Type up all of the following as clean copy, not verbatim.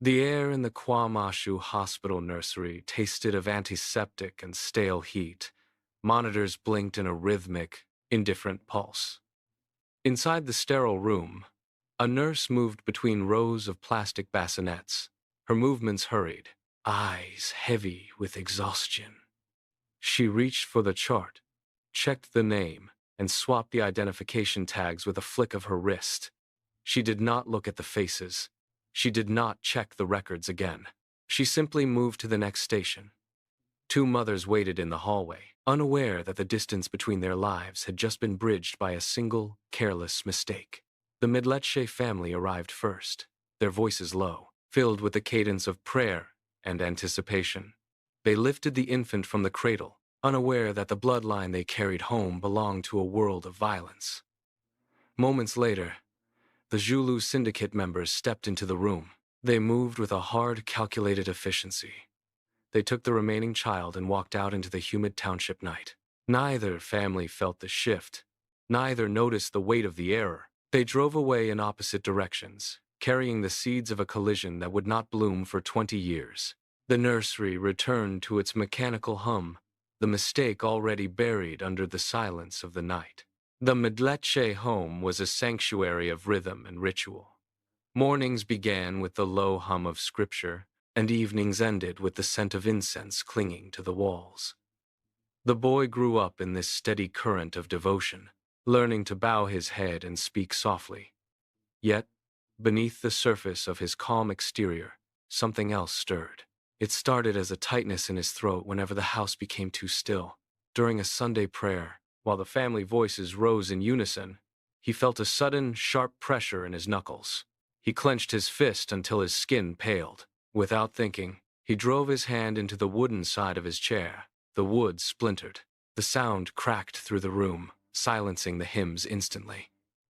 The air in the Kwamashu Hospital nursery tasted of antiseptic and stale heat. Monitors blinked in a rhythmic, indifferent pulse. Inside the sterile room, a nurse moved between rows of plastic bassinets, her movements hurried, eyes heavy with exhaustion. She reached for the chart, checked the name, and swapped the identification tags with a flick of her wrist. She did not look at the faces. She did not check the records again. She simply moved to the next station. Two mothers waited in the hallway, unaware that the distance between their lives had just been bridged by a single, careless mistake. The Midletsche family arrived first, their voices low, filled with the cadence of prayer and anticipation. They lifted the infant from the cradle, unaware that the bloodline they carried home belonged to a world of violence. Moments later, the Zulu syndicate members stepped into the room. They moved with a hard, calculated efficiency. They took the remaining child and walked out into the humid township night. Neither family felt the shift. Neither noticed the weight of the error. They drove away in opposite directions, carrying the seeds of a collision that would not bloom for 20 years. The nursery returned to its mechanical hum, the mistake already buried under the silence of the night. The Midletsche home was a sanctuary of rhythm and ritual. Mornings began with the low hum of scripture, and evenings ended with the scent of incense clinging to the walls. The boy grew up in this steady current of devotion, learning to bow his head and speak softly. Yet, beneath the surface of his calm exterior, something else stirred. It started as a tightness in his throat whenever the house became too still. During a Sunday prayer, while the family voices rose in unison, he felt a sudden, sharp pressure in his knuckles. He clenched his fist until his skin paled. Without thinking, he drove his hand into the wooden side of his chair. The wood splintered. The sound cracked through the room, silencing the hymns instantly.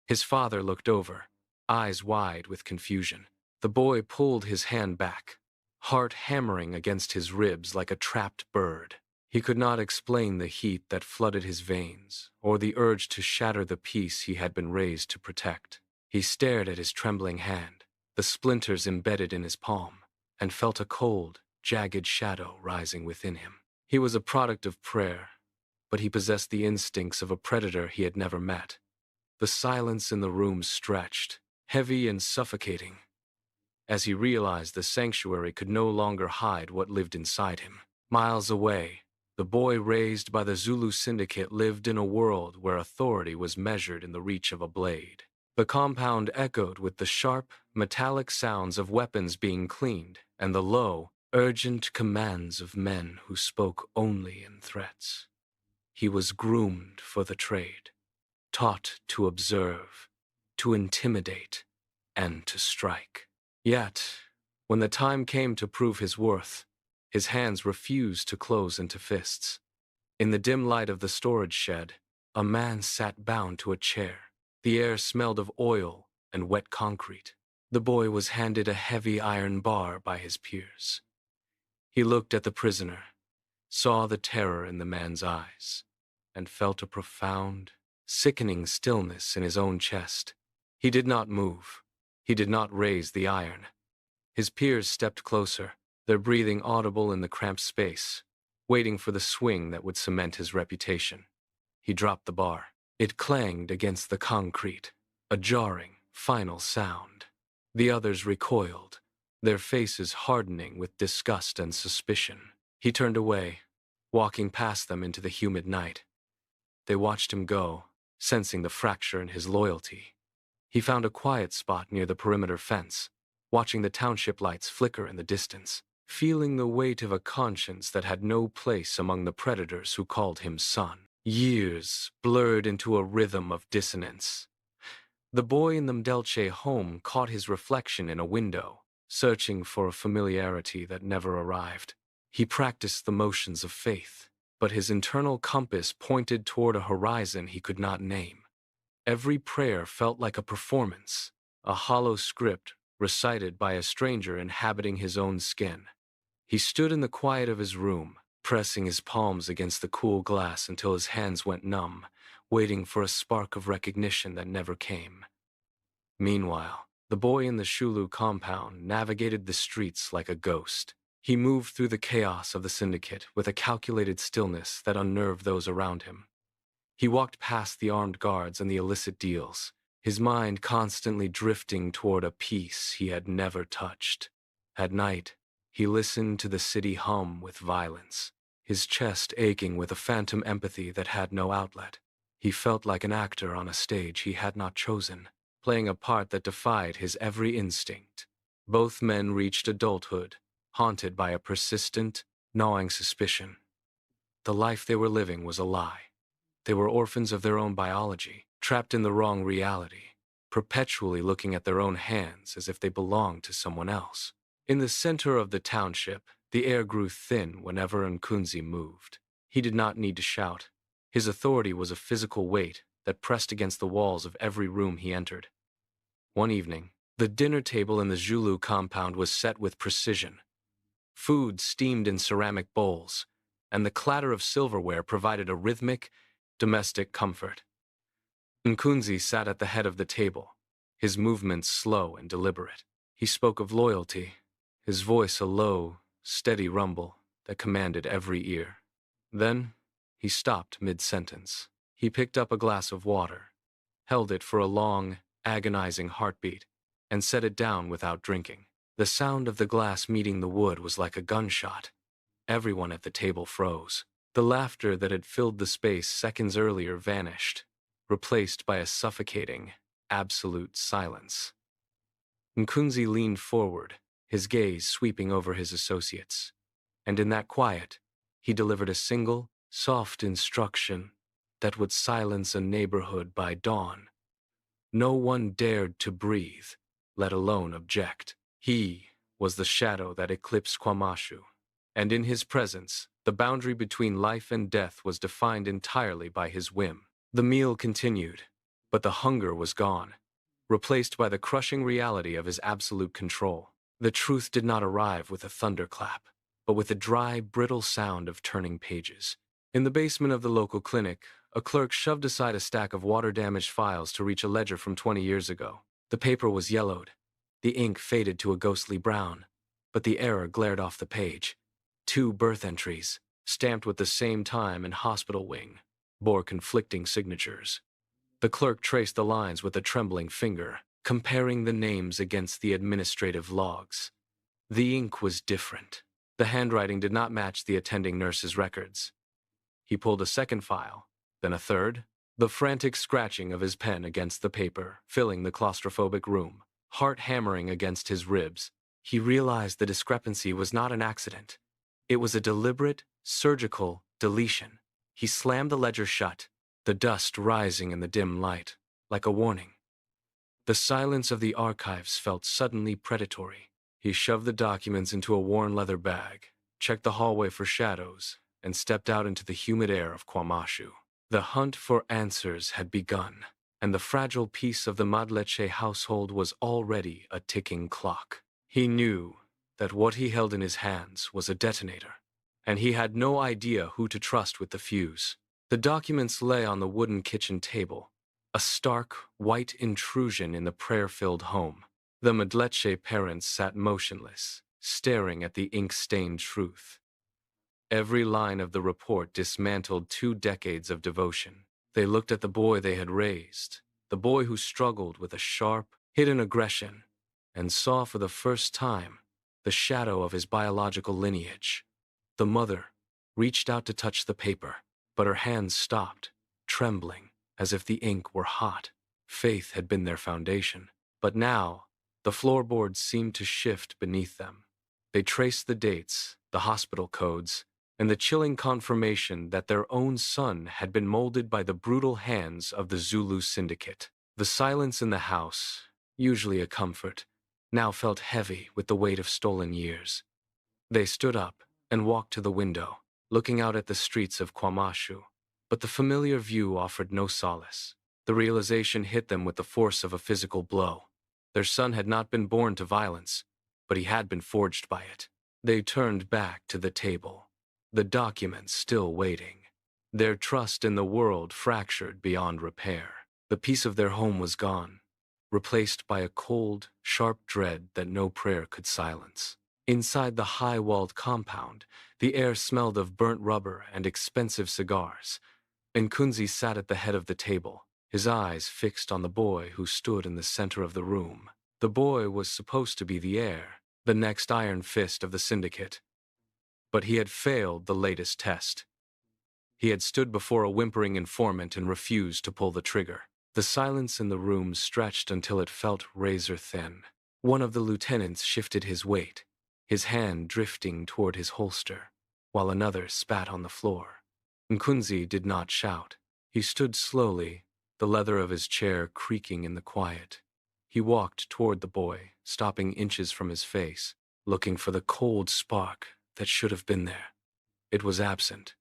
His father looked over, eyes wide with confusion. The boy pulled his hand back, heart hammering against his ribs like a trapped bird. He could not explain the heat that flooded his veins, or the urge to shatter the peace he had been raised to protect. He stared at his trembling hand, the splinters embedded in his palm, and felt a cold, jagged shadow rising within him. He was a product of prayer, but he possessed the instincts of a predator he had never met. The silence in the room stretched, heavy and suffocating, as he realized the sanctuary could no longer hide what lived inside him. Miles away, the boy raised by the Zulu syndicate lived in a world where authority was measured in the reach of a blade. The compound echoed with the sharp, metallic sounds of weapons being cleaned and the low, urgent commands of men who spoke only in threats. He was groomed for the trade, taught to observe, to intimidate, and to strike. Yet, when the time came to prove his worth, his hands refused to close into fists. In the dim light of the storage shed, a man sat bound to a chair. The air smelled of oil and wet concrete. The boy was handed a heavy iron bar by his peers. He looked at the prisoner, saw the terror in the man's eyes, and felt a profound, sickening stillness in his own chest. He did not move. He did not raise the iron. His peers stepped closer, their breathing audible in the cramped space, waiting for the swing that would cement his reputation. He dropped the bar. It clanged against the concrete, a jarring, final sound. The others recoiled, their faces hardening with disgust and suspicion. He turned away, walking past them into the humid night. They watched him go, sensing the fracture in his loyalty. He found a quiet spot near the perimeter fence, watching the township lights flicker in the distance, feeling the weight of a conscience that had no place among the predators who called him son. Years blurred into a rhythm of dissonance. The boy in the Mdelche home caught his reflection in a window, searching for a familiarity that never arrived. He practiced the motions of faith, but his internal compass pointed toward a horizon he could not name. Every prayer felt like a performance, a hollow script recited by a stranger inhabiting his own skin. He stood in the quiet of his room, pressing his palms against the cool glass until his hands went numb, waiting for a spark of recognition that never came. Meanwhile, The boy in the Shulu compound navigated the streets like a ghost. He moved through the chaos of the syndicate with a calculated stillness that unnerved those around him. He walked past the armed guards and the illicit deals, his mind constantly drifting toward a peace he had never touched. At night, he listened to the city hum with violence, his chest aching with a phantom empathy that had no outlet. He felt like an actor on a stage he had not chosen, playing a part that defied his every instinct. Both men reached adulthood, haunted by a persistent, gnawing suspicion. The life they were living was a lie. They were orphans of their own biology, trapped in the wrong reality, perpetually looking at their own hands as if they belonged to someone else. In the center of the township, the air grew thin whenever Nkunzi moved. He did not need to shout. His authority was a physical weight that pressed against the walls of every room he entered. One evening, the dinner table in the Zulu compound was set with precision. Food steamed in ceramic bowls, and the clatter of silverware provided a rhythmic, domestic comfort. Nkunzi sat at the head of the table, his movements slow and deliberate. He spoke of loyalty, his voice a low, steady rumble that commanded every ear. Then, he stopped mid-sentence. He picked up a glass of water, held it for a long, agonizing heartbeat, and set it down without drinking. The sound of the glass meeting the wood was like a gunshot. Everyone at the table froze. The laughter that had filled the space seconds earlier vanished, replaced by a suffocating, absolute silence. Nkunzi leaned forward, his gaze sweeping over his associates, and in that quiet, he delivered a single, soft instruction that would silence a neighborhood by dawn. No one dared to breathe, let alone object. He was the shadow that eclipsed Kwamashu, and in his presence, the boundary between life and death was defined entirely by his whim. The meal continued, but the hunger was gone, replaced by the crushing reality of his absolute control. The truth did not arrive with a thunderclap, but with the dry, brittle sound of turning pages. In the basement of the local clinic, a clerk shoved aside a stack of water-damaged files to reach a ledger from 20 years ago. The paper was yellowed, the ink faded to a ghostly brown, but the error glared off the page. 2 birth entries, stamped with the same time and hospital wing, bore conflicting signatures. The clerk traced the lines with a trembling finger, comparing the names against the administrative logs. The ink was different. The handwriting did not match the attending nurse's records. He pulled a second file, then a third, the frantic scratching of his pen against the paper, filling the claustrophobic room, heart hammering against his ribs. He realized the discrepancy was not an accident. It was a deliberate, surgical deletion. He slammed the ledger shut, the dust rising in the dim light, like a warning. The silence of the archives felt suddenly predatory. He shoved the documents into a worn leather bag, checked the hallway for shadows, and stepped out into the humid air of Kwamashu. The hunt for answers had begun, and the fragile peace of the Madleche household was already a ticking clock. He knew that what he held in his hands was a detonator, and he had no idea who to trust with the fuse. The documents lay on the wooden kitchen table, a stark, white intrusion in the prayer-filled home. The Madleche parents sat motionless, staring at the ink-stained truth. Every line of the report dismantled 2 decades of devotion. They looked at the boy they had raised, the boy who struggled with a sharp, hidden aggression, and saw for the first time the shadow of his biological lineage. The mother reached out to touch the paper, but her hands stopped, trembling, as if the ink were hot. Faith had been their foundation, but now the floorboards seemed to shift beneath them. They traced the dates, the hospital codes, and the chilling confirmation that their own son had been molded by the brutal hands of the Zulu syndicate. The silence in the house, usually a comfort, now felt heavy with the weight of stolen years. They stood up and walked to the window, looking out at the streets of Kwamashu, but the familiar view offered no solace. The realization hit them with the force of a physical blow. Their son had not been born to violence, but he had been forged by it. They turned back to the table, the documents still waiting. Their trust in the world fractured beyond repair. The peace of their home was gone, replaced by a cold, sharp dread that no prayer could silence. Inside the high-walled compound, the air smelled of burnt rubber and expensive cigars, and Kunzi sat at the head of the table, his eyes fixed on the boy who stood in the center of the room. The boy was supposed to be the heir, the next iron fist of the syndicate. But he had failed the latest test. He had stood before a whimpering informant and refused to pull the trigger. The silence in the room stretched until it felt razor-thin. One of the lieutenants shifted his weight, his hand drifting toward his holster, while another spat on the floor. Nkunzi did not shout. He stood slowly, the leather of his chair creaking in the quiet. He walked toward the boy, stopping inches from his face, looking for the cold spark that should have been there. It was absent.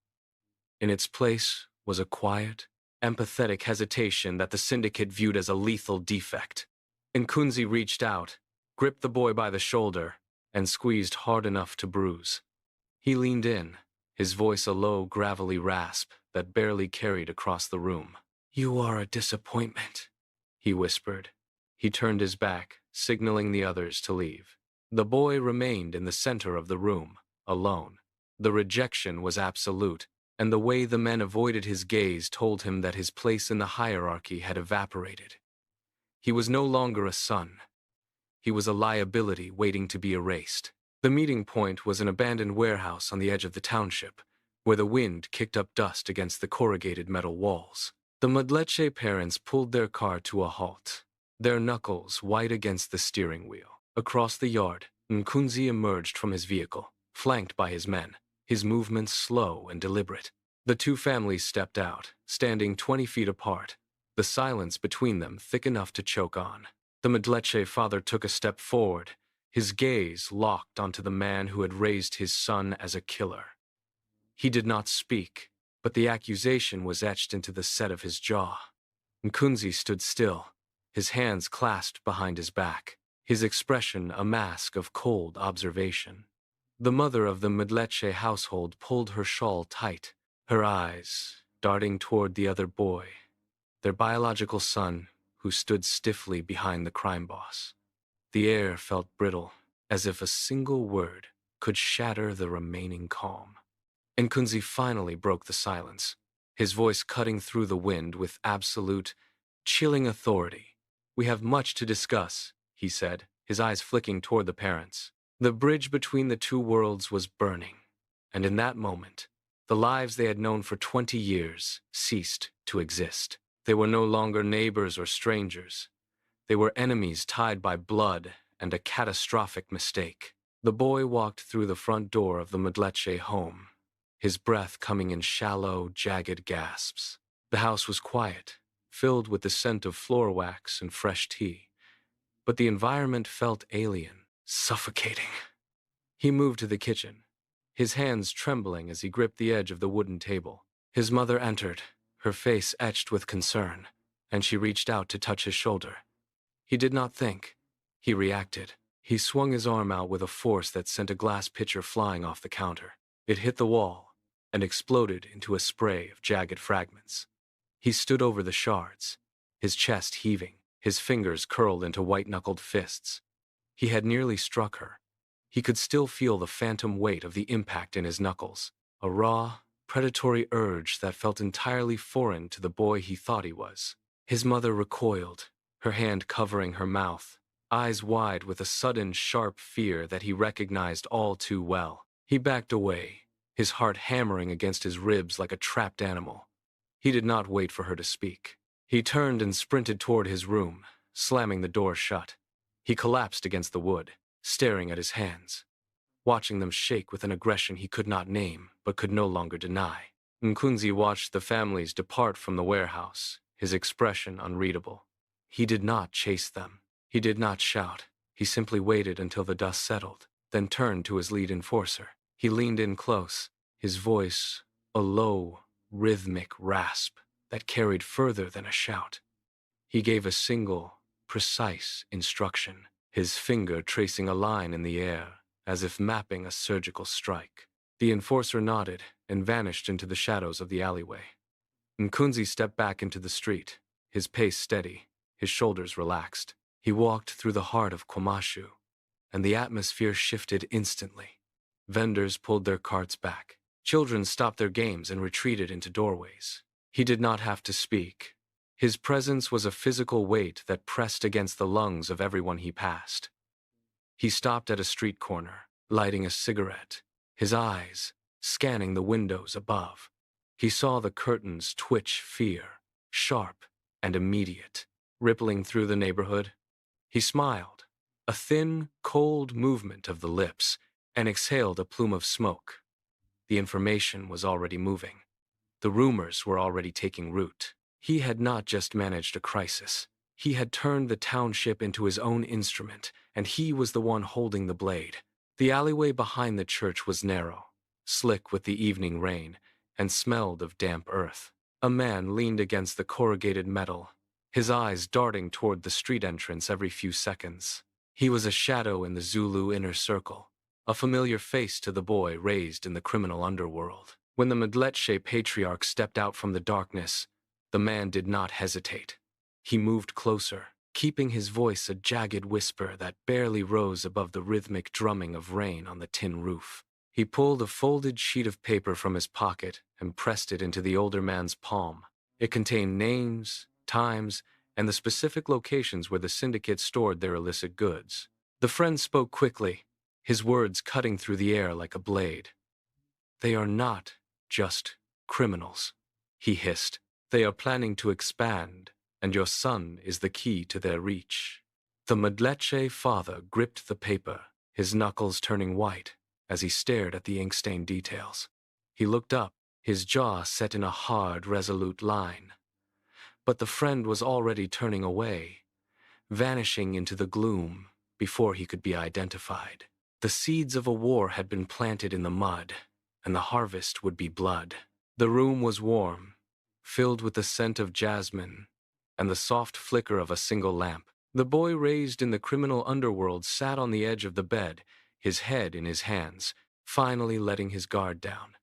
In its place was a quiet, empathetic hesitation that the syndicate viewed as a lethal defect. Nkunzi reached out, gripped the boy by the shoulder, and squeezed hard enough to bruise. He leaned in, his voice a low, gravelly rasp that barely carried across the room. "You are a disappointment," he whispered. He turned his back, signaling the others to leave. The boy remained in the center of the room, alone. The rejection was absolute, and the way the men avoided his gaze told him that his place in the hierarchy had evaporated. He was no longer a son. He was a liability waiting to be erased. The meeting point was an abandoned warehouse on the edge of the township, where the wind kicked up dust against the corrugated metal walls. The Mudleche parents pulled their car to a halt, their knuckles white against the steering wheel. Across the yard, Nkunzi emerged from his vehicle, flanked by his men, his movements slow and deliberate. The two families stepped out, standing 20 feet apart, the silence between them thick enough to choke on. The Mudleche father took a step forward, his gaze locked onto the man who had raised his son as a killer. He did not speak, but the accusation was etched into the set of his jaw. Nkunzi stood still, his hands clasped behind his back, his expression a mask of cold observation. The mother of the Mudleche household pulled her shawl tight, her eyes darting toward the other boy, their biological son, who stood stiffly behind the crime boss. The air felt brittle, as if a single word could shatter the remaining calm. Nkunzi finally broke the silence, his voice cutting through the wind with absolute, chilling authority. "We have much to discuss," he said, his eyes flicking toward the parents. The bridge between the two worlds was burning, and in that moment, the lives they had known for 20 years ceased to exist. They were no longer neighbors or strangers. They were enemies tied by blood and a catastrophic mistake. The boy walked through the front door of the Mudleche home, his breath coming in shallow, jagged gasps. The house was quiet, filled with the scent of floor wax and fresh tea, but the environment felt alien, suffocating. He moved to the kitchen, his hands trembling as he gripped the edge of the wooden table. His mother entered, her face etched with concern, and she reached out to touch his shoulder. He did not think. He reacted. He swung his arm out with a force that sent a glass pitcher flying off the counter. It hit the wall and exploded into a spray of jagged fragments. He stood over the shards, his chest heaving, his fingers curled into white-knuckled fists. He had nearly struck her. He could still feel the phantom weight of the impact in his knuckles, a raw, predatory urge that felt entirely foreign to the boy he thought he was. His mother recoiled, her hand covering her mouth, eyes wide with a sudden, sharp fear that he recognized all too well. He backed away, his heart hammering against his ribs like a trapped animal. He did not wait for her to speak. He turned and sprinted toward his room, slamming the door shut. He collapsed against the wood, staring at his hands, watching them shake with an aggression he could not name but could no longer deny. Nkunzi watched the families depart from the warehouse, his expression unreadable. He did not chase them. He did not shout. He simply waited until the dust settled, then turned to his lead enforcer. He leaned in close, his voice a low, rhythmic rasp that carried further than a shout. He gave a single, precise instruction, his finger tracing a line in the air, as if mapping a surgical strike. The enforcer nodded and vanished into the shadows of the alleyway. Nkunzi stepped back into the street, his pace steady, his shoulders relaxed. He walked through the heart of Kwamashu, and the atmosphere shifted instantly. Vendors pulled their carts back. Children stopped their games and retreated into doorways. He did not have to speak. His presence was a physical weight that pressed against the lungs of everyone he passed. He stopped at a street corner, lighting a cigarette, his eyes scanning the windows above. He saw the curtains twitch fear, sharp and immediate, rippling through the neighborhood. He smiled, a thin, cold movement of the lips, and exhaled a plume of smoke. The information was already moving. The rumors were already taking root. He had not just managed a crisis. He had turned the township into his own instrument, and he was the one holding the blade. The alleyway behind the church was narrow, slick with the evening rain, and smelled of damp earth. A man leaned against the corrugated metal, his eyes darting toward the street entrance every few seconds. He was a shadow in the Zulu inner circle, a familiar face to the boy raised in the criminal underworld. When the Mdletshe patriarch stepped out from the darkness, the man did not hesitate. He moved closer, keeping his voice a jagged whisper that barely rose above the rhythmic drumming of rain on the tin roof. He pulled a folded sheet of paper from his pocket and pressed it into the older man's palm. It contained names, times, and the specific locations where the syndicate stored their illicit goods. The friend spoke quickly, his words cutting through the air like a blade. "They are not just criminals," he hissed. "They are planning to expand, and your son is the key to their reach." The Mdletshe father gripped the paper, his knuckles turning white as he stared at the ink-stained details. He looked up, his jaw set in a hard, resolute line. But the friend was already turning away, vanishing into the gloom before he could be identified. The seeds of a war had been planted in the mud, and the harvest would be blood. The room was warm, filled with the scent of jasmine and the soft flicker of a single lamp. The boy raised in the criminal underworld sat on the edge of the bed, his head in his hands, finally letting his guard down.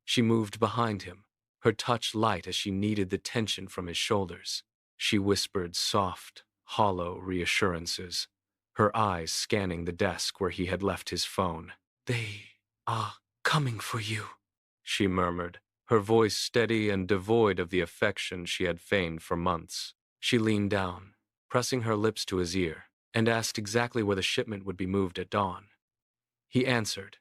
She moved behind him, her touch light as she kneaded the tension from his shoulders. She whispered soft, hollow reassurances, her eyes scanning the desk where he had left his phone. "They are coming for you," she murmured, her voice steady and devoid of the affection she had feigned for months. She leaned down, pressing her lips to his ear, and asked exactly where the shipment would be moved at dawn. He answered,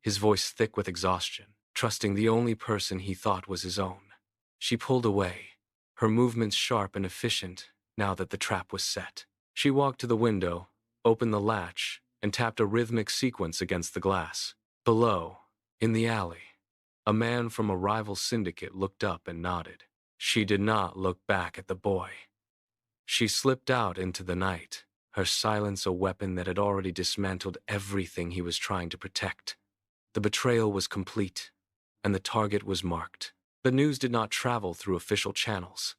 his voice thick with exhaustion, trusting the only person he thought was his own. She pulled away, her movements sharp and efficient now that the trap was set. She walked to the window, opened the latch, and tapped a rhythmic sequence against the glass. Below, in the alley, a man from a rival syndicate looked up and nodded. She did not look back at the boy. She slipped out into the night, her silence a weapon that had already dismantled everything he was trying to protect. The betrayal was complete, and the target was marked. The news did not travel through official channels.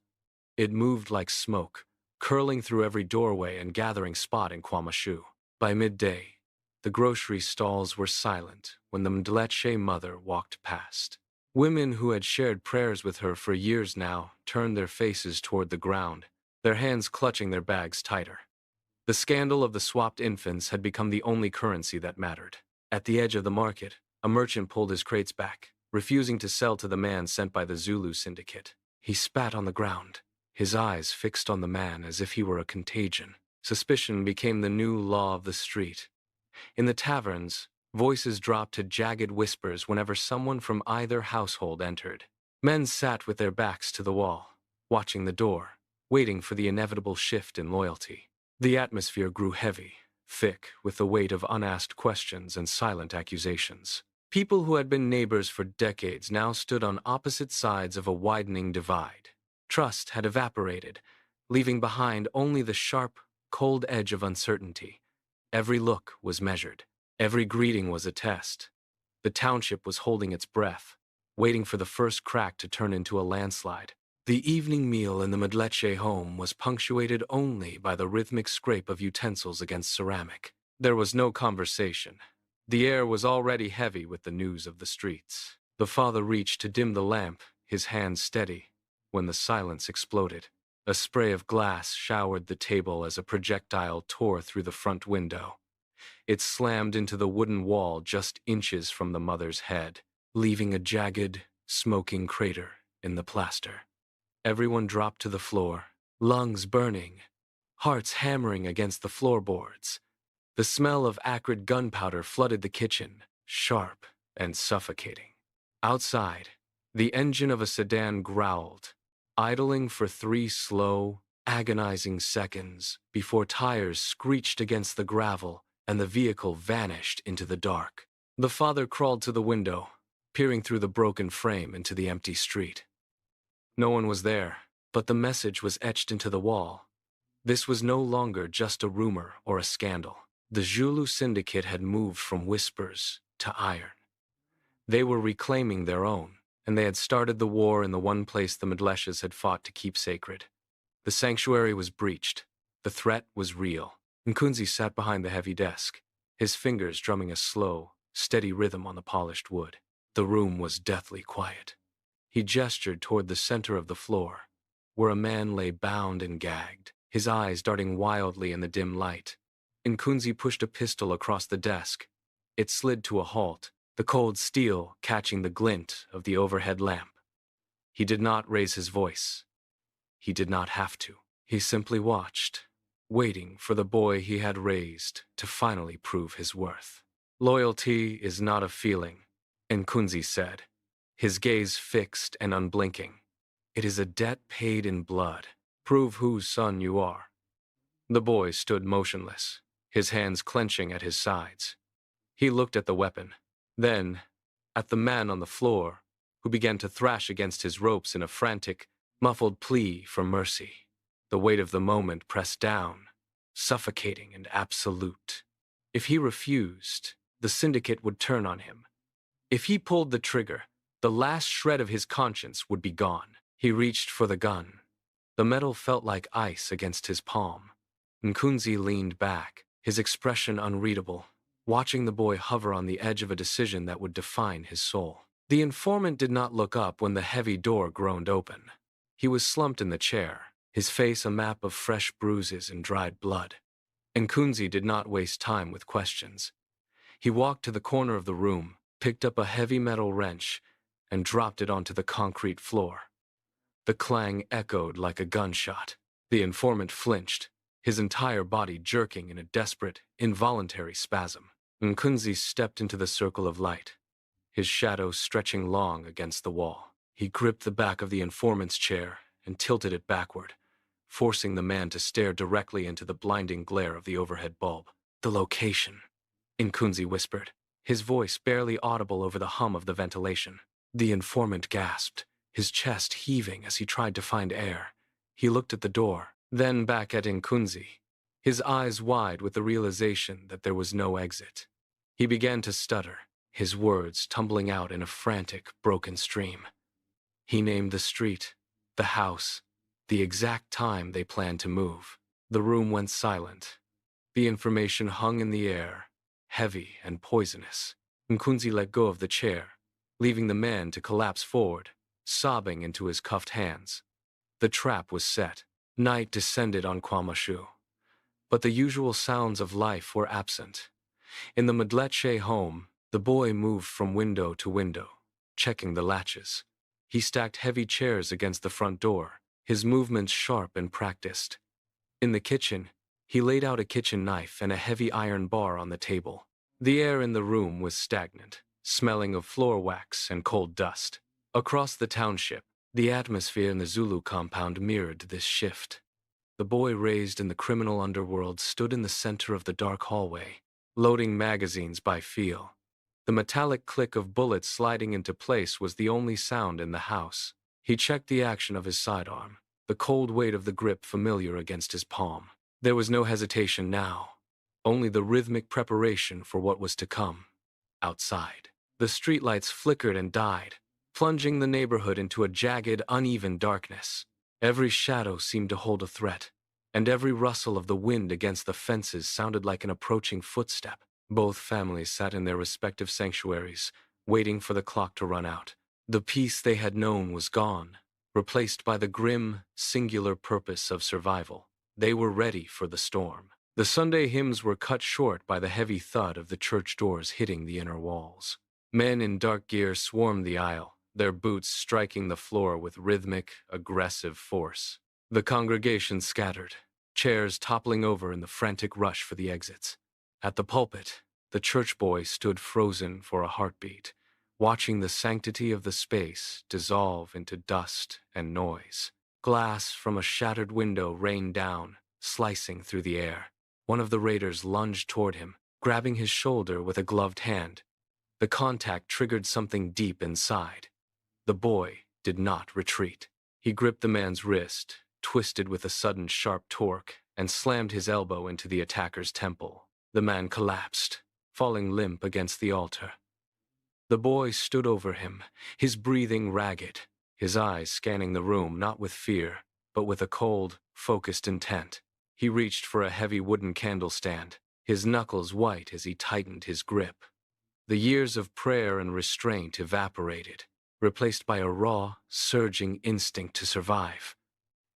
It moved like smoke, curling through every doorway and gathering spot in Kwamashu. By midday, the grocery stalls were silent when the Mdletshe mother walked past. Women who had shared prayers with her for years now turned their faces toward the ground, their hands clutching their bags tighter. The scandal of the swapped infants had become the only currency that mattered. At the edge of the market, a merchant pulled his crates back, refusing to sell to the man sent by the Zulu syndicate. He spat on the ground, his eyes fixed on the man as if he were a contagion. Suspicion became the new law of the street. In the taverns, voices dropped to jagged whispers whenever someone from either household entered. Men sat with their backs to the wall, watching the door, waiting for the inevitable shift in loyalty. The atmosphere grew heavy, thick with the weight of unasked questions and silent accusations. People who had been neighbors for decades now stood on opposite sides of a widening divide. Trust had evaporated, leaving behind only the sharp, cold edge of uncertainty. Every look was measured. Every greeting was a test. The township was holding its breath, waiting for the first crack to turn into a landslide. The evening meal in the Mdletshe home was punctuated only by the rhythmic scrape of utensils against ceramic. There was no conversation. The air was already heavy with the news of the streets. The father reached to dim the lamp, his hand steady, when the silence exploded. A spray of glass showered the table as a projectile tore through the front window. It slammed into the wooden wall just inches from the mother's head, leaving a jagged, smoking crater in the plaster. Everyone dropped to the floor, lungs burning, hearts hammering against the floorboards. The smell of acrid gunpowder flooded the kitchen, sharp and suffocating. Outside, the engine of a sedan growled, idling for 3 slow, agonizing seconds before tires screeched against the gravel and the vehicle vanished into the dark. The father crawled to the window, peering through the broken frame into the empty street. No one was there, but the message was etched into the wall. This was no longer just a rumor or a scandal. The Zulu syndicate had moved from whispers to iron. They were reclaiming their own, and they had started the war in the one place the Mdleshas had fought to keep sacred. The sanctuary was breached. The threat was real. Nkunzi sat behind the heavy desk, his fingers drumming a slow, steady rhythm on the polished wood. The room was deathly quiet. He gestured toward the center of the floor, where a man lay bound and gagged, his eyes darting wildly in the dim light. Nkunzi pushed a pistol across the desk. It slid to a halt, the cold steel catching the glint of the overhead lamp. He did not raise his voice. He did not have to. He simply watched, waiting for the boy he had raised to finally prove his worth. Loyalty is not a feeling, Nkunzi said, his gaze fixed and unblinking. It is a debt paid in blood. Prove whose son you are. The boy stood motionless, his hands clenching at his sides. He looked at the weapon, then at the man on the floor, who began to thrash against his ropes in a frantic, muffled plea for mercy. The weight of the moment pressed down, suffocating and absolute. If he refused, the syndicate would turn on him. If he pulled the trigger, the last shred of his conscience would be gone. He reached for the gun. The metal felt like ice against his palm. Nkunzi leaned back, his expression unreadable, watching the boy hover on the edge of a decision that would define his soul. The informant did not look up when the heavy door groaned open. He was slumped in the chair, his face a map of fresh bruises and dried blood. Nkunzi did not waste time with questions. He walked to the corner of the room, picked up a heavy metal wrench, and dropped it onto the concrete floor. The clang echoed like a gunshot. The informant flinched, his entire body jerking in a desperate, involuntary spasm. Nkunzi stepped into the circle of light, his shadow stretching long against the wall. He gripped the back of the informant's chair and tilted it backward, forcing the man to stare directly into the blinding glare of the overhead bulb. The location, Nkunzi whispered, his voice barely audible over the hum of the ventilation. The informant gasped, his chest heaving as he tried to find air. He looked at the door, then back at Nkunzi, his eyes wide with the realization that there was no exit. He began to stutter, his words tumbling out in a frantic, broken stream. He named the street, the house, the exact time they planned to move. The room went silent. The information hung in the air, heavy and poisonous. Nkunzi let go of the chair, leaving the man to collapse forward, sobbing into his cuffed hands. The trap was set. Night descended on Kwamashu, but the usual sounds of life were absent. In the Mdletshe home, the boy moved from window to window, checking the latches. He stacked heavy chairs against the front door, his movements sharp and practiced. In the kitchen, he laid out a kitchen knife and a heavy iron bar on the table. The air in the room was stagnant, smelling of floor wax and cold dust. Across the township, the atmosphere in the Zulu compound mirrored this shift. The boy raised in the criminal underworld stood in the center of the dark hallway, loading magazines by feel. The metallic click of bullets sliding into place was the only sound in the house. He checked the action of his sidearm, the cold weight of the grip familiar against his palm. There was no hesitation now, only the rhythmic preparation for what was to come. Outside, the streetlights flickered and died, plunging the neighborhood into a jagged, uneven darkness. Every shadow seemed to hold a threat, and every rustle of the wind against the fences sounded like an approaching footstep. Both families sat in their respective sanctuaries, waiting for the clock to run out. The peace they had known was gone, replaced by the grim, singular purpose of survival. They were ready for the storm. The Sunday hymns were cut short by the heavy thud of the church doors hitting the inner walls. Men in dark gear swarmed the aisle, their boots striking the floor with rhythmic, aggressive force. The congregation scattered, chairs toppling over in the frantic rush for the exits. At the pulpit, the church boy stood frozen for a heartbeat, watching the sanctity of the space dissolve into dust and noise. Glass from a shattered window rained down, slicing through the air. One of the raiders lunged toward him, grabbing his shoulder with a gloved hand. The contact triggered something deep inside. The boy did not retreat. He gripped the man's wrist, twisted with a sudden sharp torque, and slammed his elbow into the attacker's temple. The man collapsed, falling limp against the altar. The boy stood over him, his breathing ragged, his eyes scanning the room not with fear, but with a cold, focused intent. He reached for a heavy wooden candle stand, his knuckles white as he tightened his grip. The years of prayer and restraint evaporated, replaced by a raw, surging instinct to survive.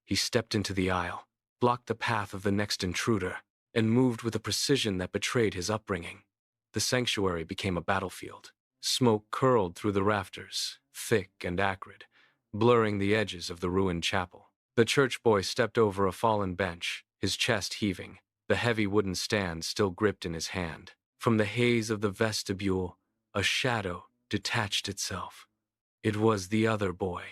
He stepped into the aisle, blocked the path of the next intruder, and moved with a precision that betrayed his upbringing. The sanctuary became a battlefield. Smoke curled through the rafters, thick and acrid, blurring the edges of the ruined chapel. The church boy stepped over a fallen bench, his chest heaving, the heavy wooden stand still gripped in his hand. From the haze of the vestibule, a shadow detached itself. It was the other boy.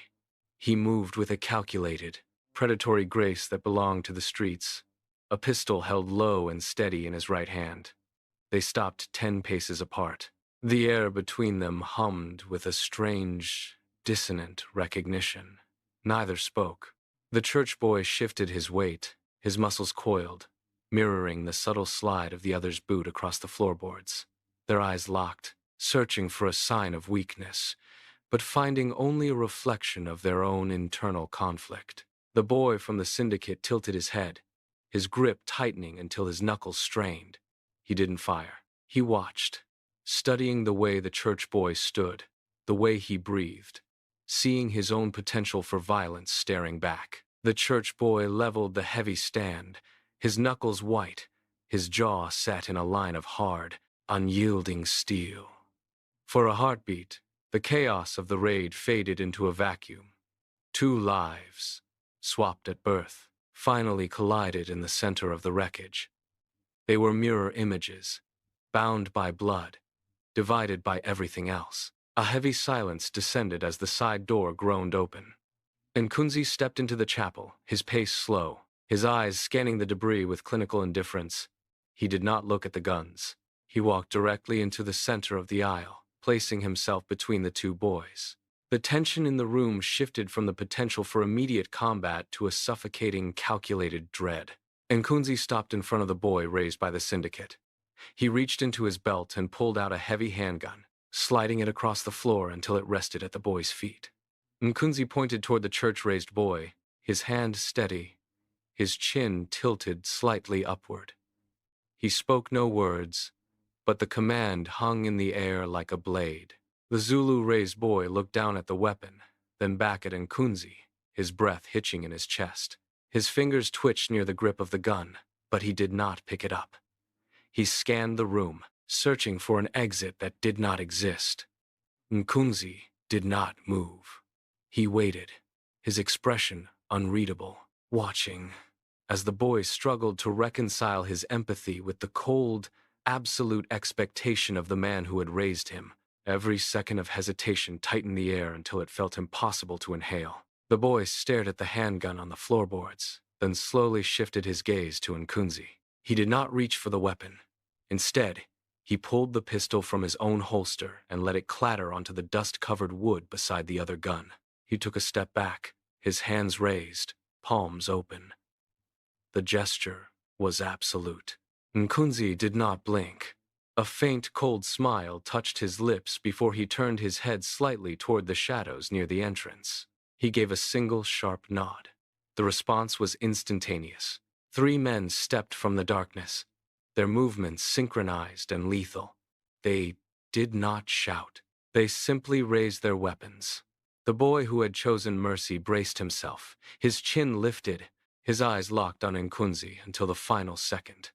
He moved with a calculated, predatory grace that belonged to the streets, a pistol held low and steady in his right hand. They stopped 10 paces apart. The air between them hummed with a strange, dissonant recognition. Neither spoke. The church boy shifted his weight, his muscles coiled, mirroring the subtle slide of the other's boot across the floorboards. Their eyes locked, searching for a sign of weakness, but finding only a reflection of their own internal conflict. The boy from the syndicate tilted his head, his grip tightening until his knuckles strained. He didn't fire. He watched, studying the way the church boy stood, the way he breathed, seeing his own potential for violence staring back. The church boy leveled the heavy stand, his knuckles white, his jaw set in a line of hard, unyielding steel. For a heartbeat, the chaos of the raid faded into a vacuum. 2 lives, swapped at birth, finally collided in the center of the wreckage. They were mirror images, bound by blood, divided by everything else. A heavy silence descended as the side door groaned open. Nkunzi stepped into the chapel, his pace slow, his eyes scanning the debris with clinical indifference. He did not look at the guns. He walked directly into the center of the aisle, placing himself between the 2 boys. The tension in the room shifted from the potential for immediate combat to a suffocating, calculated dread. Nkunzi stopped in front of the boy raised by the syndicate. He reached into his belt and pulled out a heavy handgun, sliding it across the floor until it rested at the boy's feet. Nkunzi pointed toward the church-raised boy, his hand steady, his chin tilted slightly upward. He spoke no words, but the command hung in the air like a blade. The Zulu-raised boy looked down at the weapon, then back at Nkunzi, his breath hitching in his chest. His fingers twitched near the grip of the gun, but he did not pick it up. He scanned the room, searching for an exit that did not exist. Nkunzi did not move. He waited, his expression unreadable, watching, as the boy struggled to reconcile his empathy with the cold, absolute expectation of the man who had raised him. Every second of hesitation tightened the air until it felt impossible to inhale. The boy stared at the handgun on the floorboards, then slowly shifted his gaze to Nkunzi. He did not reach for the weapon. Instead, he pulled the pistol from his own holster and let it clatter onto the dust-covered wood beside the other gun. He took a step back, his hands raised, palms open. The gesture was absolute. Nkunzi did not blink. A faint, cold smile touched his lips before he turned his head slightly toward the shadows near the entrance. He gave a single sharp nod. The response was instantaneous. 3 men stepped from the darkness, their movements synchronized and lethal. They did not shout. They simply raised their weapons. The boy who had chosen mercy braced himself, his chin lifted, his eyes locked on Nkunzi until the final second.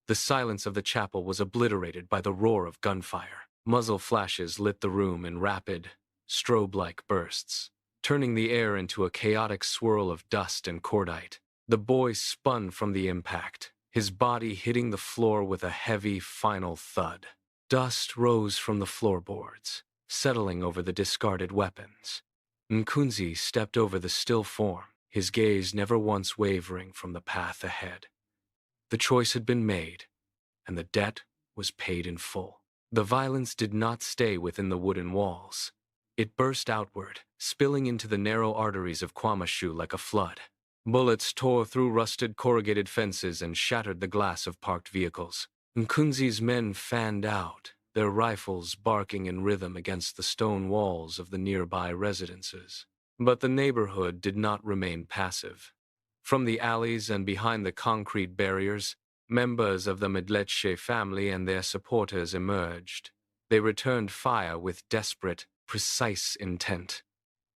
The silence of the chapel was obliterated by the roar of gunfire. Muzzle flashes lit the room in rapid, strobe-like bursts, turning the air into a chaotic swirl of dust and cordite. The boy spun from the impact, his body hitting the floor with a heavy, final thud. Dust rose from the floorboards, settling over the discarded weapons. Nkunzi stepped over the still form, his gaze never once wavering from the path ahead. The choice had been made, and the debt was paid in full. The violence did not stay within the wooden walls. It burst outward, spilling into the narrow arteries of Kwamashu like a flood. Bullets tore through rusted corrugated fences and shattered the glass of parked vehicles. Nkunzi's men fanned out, their rifles barking in rhythm against the stone walls of the nearby residences. But the neighborhood did not remain passive. From the alleys and behind the concrete barriers, members of the Medleche family and their supporters emerged. They returned fire with desperate, precise intent.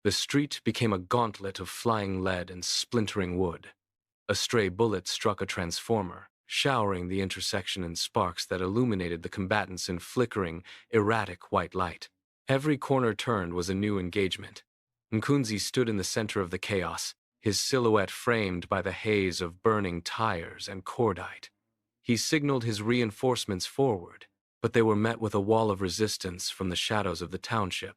The street became a gauntlet of flying lead and splintering wood. A stray bullet struck a transformer, showering the intersection in sparks that illuminated the combatants in flickering, erratic white light. Every corner turned was a new engagement. Nkunzi stood in the center of the chaos, his silhouette framed by the haze of burning tires and cordite. He signaled his reinforcements forward, but they were met with a wall of resistance from the shadows of the township.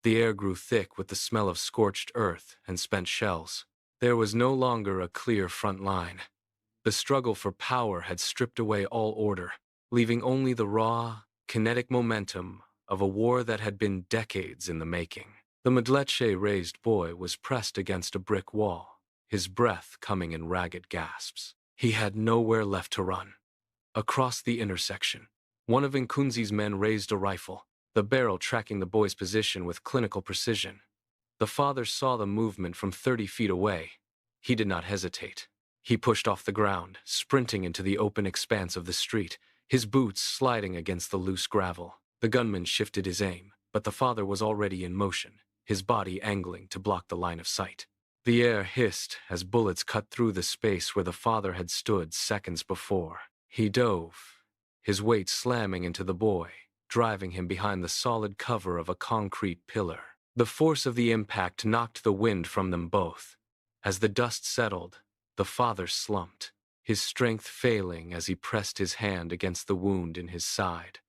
The air grew thick with the smell of scorched earth and spent shells. There was no longer a clear front line. The struggle for power had stripped away all order, leaving only the raw, kinetic momentum of a war that had been decades in the making. The Medleche-raised boy was pressed against a brick wall, his breath coming in ragged gasps. He had nowhere left to run. Across the intersection, one of Nkunzi's men raised a rifle, the barrel tracking the boy's position with clinical precision. The father saw the movement from 30 feet away. He did not hesitate. He pushed off the ground, sprinting into the open expanse of the street, his boots sliding against the loose gravel. The gunman shifted his aim, but the father was already in motion, his body angling to block the line of sight. The air hissed as bullets cut through the space where the father had stood seconds before. He dove, his weight slamming into the boy, driving him behind the solid cover of a concrete pillar. The force of the impact knocked the wind from them both. As the dust settled, the father slumped, his strength failing as he pressed his hand against the wound in his side.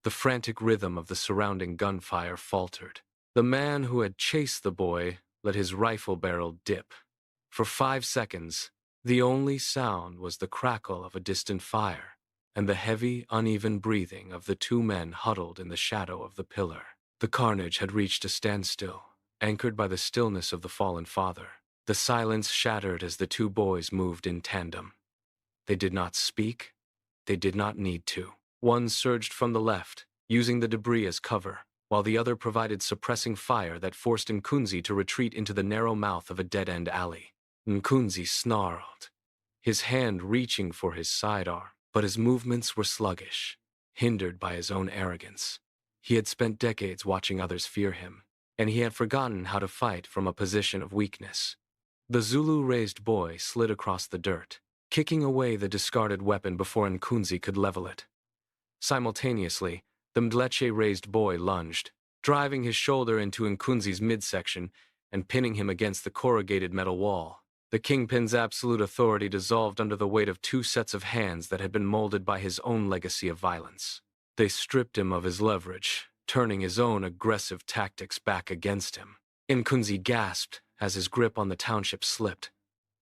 The frantic rhythm of the surrounding gunfire faltered. The man who had chased the boy let his rifle barrel dip. For 5 seconds, the only sound was the crackle of a distant fire and the heavy, uneven breathing of the two men huddled in the shadow of the pillar. The carnage had reached a standstill, anchored by the stillness of the fallen father. The silence shattered as the two boys moved in tandem. They did not speak. They did not need to. One surged from the left, using the debris as cover, while the other provided suppressing fire that forced Nkunzi to retreat into the narrow mouth of a dead-end alley. Nkunzi snarled, his hand reaching for his sidearm, but his movements were sluggish, hindered by his own arrogance. He had spent decades watching others fear him, and he had forgotten how to fight from a position of weakness. The Zulu-raised boy slid across the dirt, kicking away the discarded weapon before Nkunzi could level it. Simultaneously, the Mdleche-raised boy lunged, driving his shoulder into Nkunzi's midsection and pinning him against the corrugated metal wall. The kingpin's absolute authority dissolved under the weight of 2 sets of hands that had been molded by his own legacy of violence. They stripped him of his leverage, turning his own aggressive tactics back against him. Nkunzi gasped as his grip on the township slipped.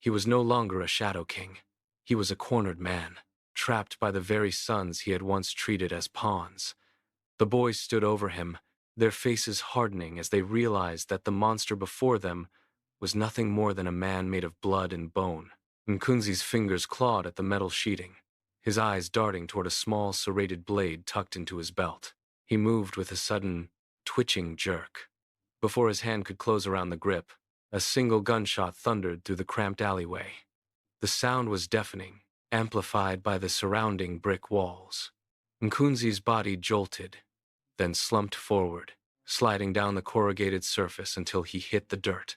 He was no longer a shadow king. He was a cornered man, trapped by the very sons he had once treated as pawns. The boys stood over him, their faces hardening as they realized that the monster before them was nothing more than a man made of blood and bone. Nkunzi's fingers clawed at the metal sheeting, his eyes darting toward a small serrated blade tucked into his belt. He moved with a sudden, twitching jerk. Before his hand could close around the grip, a single gunshot thundered through the cramped alleyway. The sound was deafening, amplified by the surrounding brick walls. Nkunzi's body jolted, then slumped forward, sliding down the corrugated surface until he hit the dirt.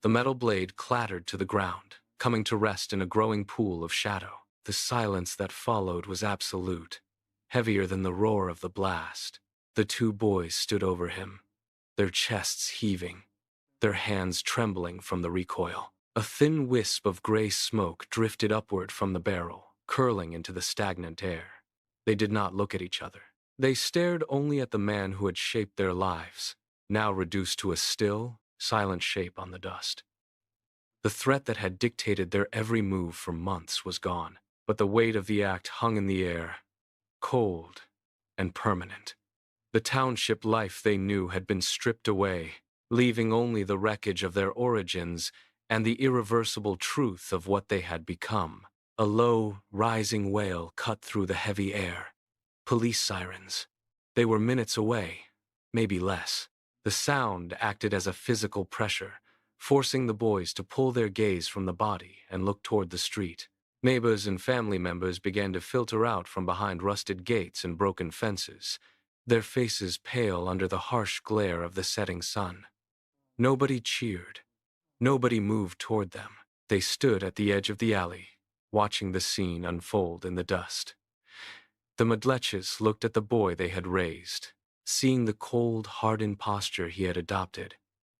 The metal blade clattered to the ground, coming to rest in a growing pool of shadow. The silence that followed was absolute, heavier than the roar of the blast. The two boys stood over him, their chests heaving, their hands trembling from the recoil. A thin wisp of gray smoke drifted upward from the barrel, curling into the stagnant air. They did not look at each other. They stared only at the man who had shaped their lives, now reduced to a still, silent shape on the dust. The threat that had dictated their every move for months was gone, but the weight of the act hung in the air, cold and permanent. The township life they knew had been stripped away, leaving only the wreckage of their origins and the irreversible truth of what they had become. A low, rising wail cut through the heavy air. Police sirens. They were minutes away, maybe less. The sound acted as a physical pressure, forcing the boys to pull their gaze from the body and look toward the street. Neighbors and family members began to filter out from behind rusted gates and broken fences, their faces pale under the harsh glare of the setting sun. Nobody cheered. Nobody moved toward them. They stood at the edge of the alley, watching the scene unfold in the dust. The Medleches looked at the boy they had raised, seeing the cold, hardened posture he had adopted.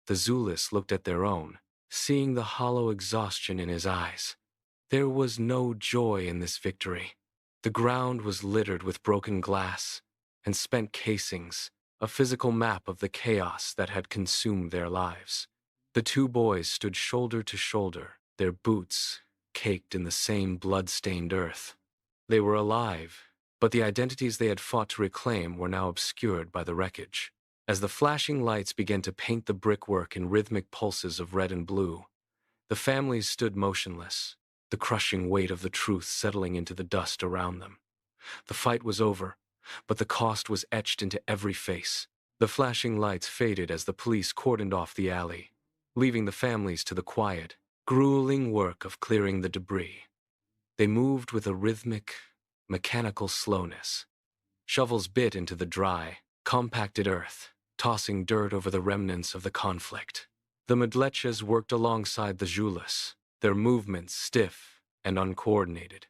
The Zulis looked at their own, seeing the hollow exhaustion in his eyes. There was no joy in this victory. The ground was littered with broken glass and spent casings, a physical map of the chaos that had consumed their lives. The two boys stood shoulder to shoulder, their boots caked in the same blood-stained earth. They were alive, but the identities they had fought to reclaim were now obscured by the wreckage. As the flashing lights began to paint the brickwork in rhythmic pulses of red and blue, the families stood motionless, the crushing weight of the truth settling into the dust around them. The fight was over, but the cost was etched into every face. The flashing lights faded as the police cordoned off the alley, leaving the families to the quiet, grueling work of clearing the debris. They moved with a rhythmic, mechanical slowness. Shovels bit into the dry, compacted earth, tossing dirt over the remnants of the conflict. The Medleches worked alongside the Julas, their movements stiff and uncoordinated.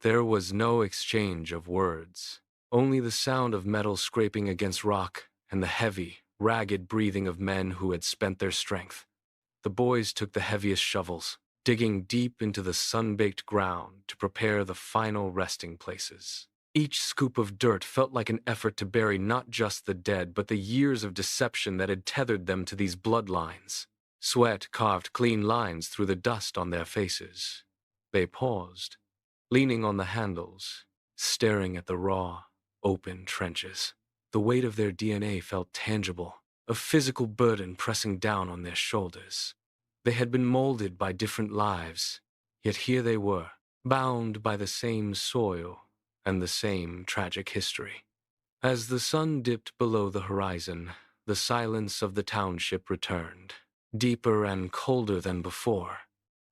There was no exchange of words, only the sound of metal scraping against rock and the heavy, ragged breathing of men who had spent their strength. The boys took the heaviest shovels, digging deep into the sun-baked ground to prepare the final resting places. Each scoop of dirt felt like an effort to bury not just the dead, but the years of deception that had tethered them to these bloodlines. Sweat carved clean lines through the dust on their faces. They paused, leaning on the handles, staring at the raw, open trenches. The weight of their DNA felt tangible, a physical burden pressing down on their shoulders. They had been molded by different lives, yet here they were, bound by the same soil and the same tragic history. As the sun dipped below the horizon, the silence of the township returned, deeper and colder than before,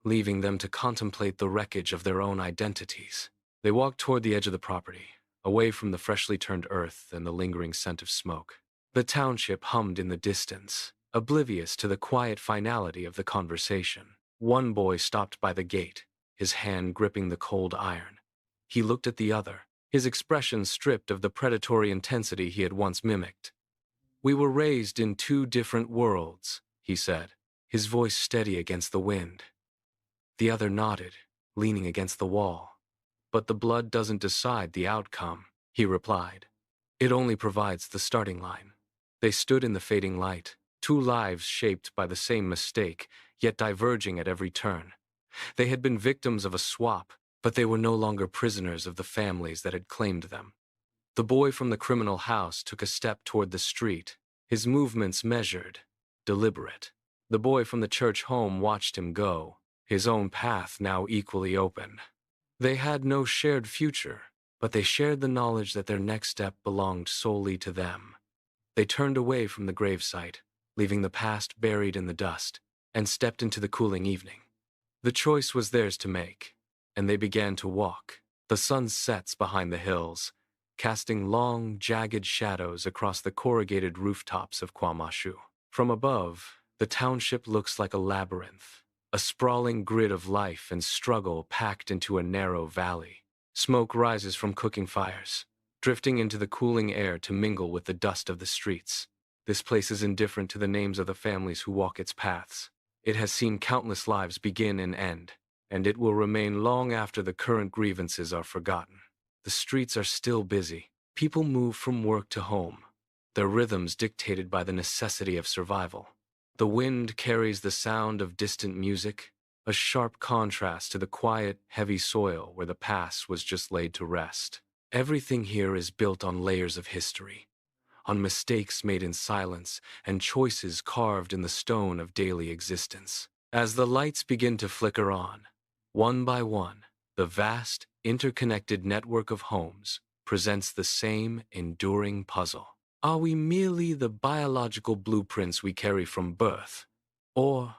leaving them to contemplate the wreckage of their own identities. They walked toward the edge of the property, away from the freshly turned earth and the lingering scent of smoke. The township hummed in the distance, oblivious to the quiet finality of the conversation. One boy stopped by the gate, his hand gripping the cold iron. He looked at the other, his expression stripped of the predatory intensity he had once mimicked. "We were raised in two different worlds," he said, his voice steady against the wind. The other nodded, leaning against the wall. "But the blood doesn't decide the outcome," he replied. "It only provides the starting line." They stood in the fading light, two lives shaped by the same mistake, yet diverging at every turn. They had been victims of a swap, but they were no longer prisoners of the families that had claimed them. The boy from the criminal house took a step toward the street, his movements measured, deliberate. The boy from the church home watched him go, his own path now equally open. They had no shared future, but they shared the knowledge that their next step belonged solely to them. They turned away from the gravesite, leaving the past buried in the dust, and stepped into the cooling evening. The choice was theirs to make, and they began to walk. The sun sets behind the hills, casting long, jagged shadows across the corrugated rooftops of Kwamashu. From above, the township looks like a labyrinth, a sprawling grid of life and struggle packed into a narrow valley. Smoke rises from cooking fires, drifting into the cooling air to mingle with the dust of the streets. This place is indifferent to the names of the families who walk its paths. It has seen countless lives begin and end, and it will remain long after the current grievances are forgotten. The streets are still busy. People move from work to home, their rhythms dictated by the necessity of survival. The wind carries the sound of distant music, a sharp contrast to the quiet, heavy soil where the past was just laid to rest. Everything here is built on layers of history, on mistakes made in silence and choices carved in the stone of daily existence. As the lights begin to flicker on, one by one, the vast, interconnected network of homes presents the same enduring puzzle. Are we merely the biological blueprints we carry from birth, or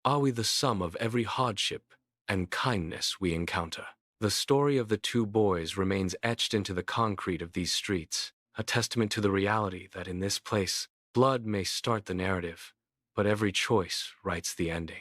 are we the sum of every hardship and kindness we encounter? The story of the two boys remains etched into the concrete of these streets, a testament to the reality that in this place, blood may start the narrative, but every choice writes the ending.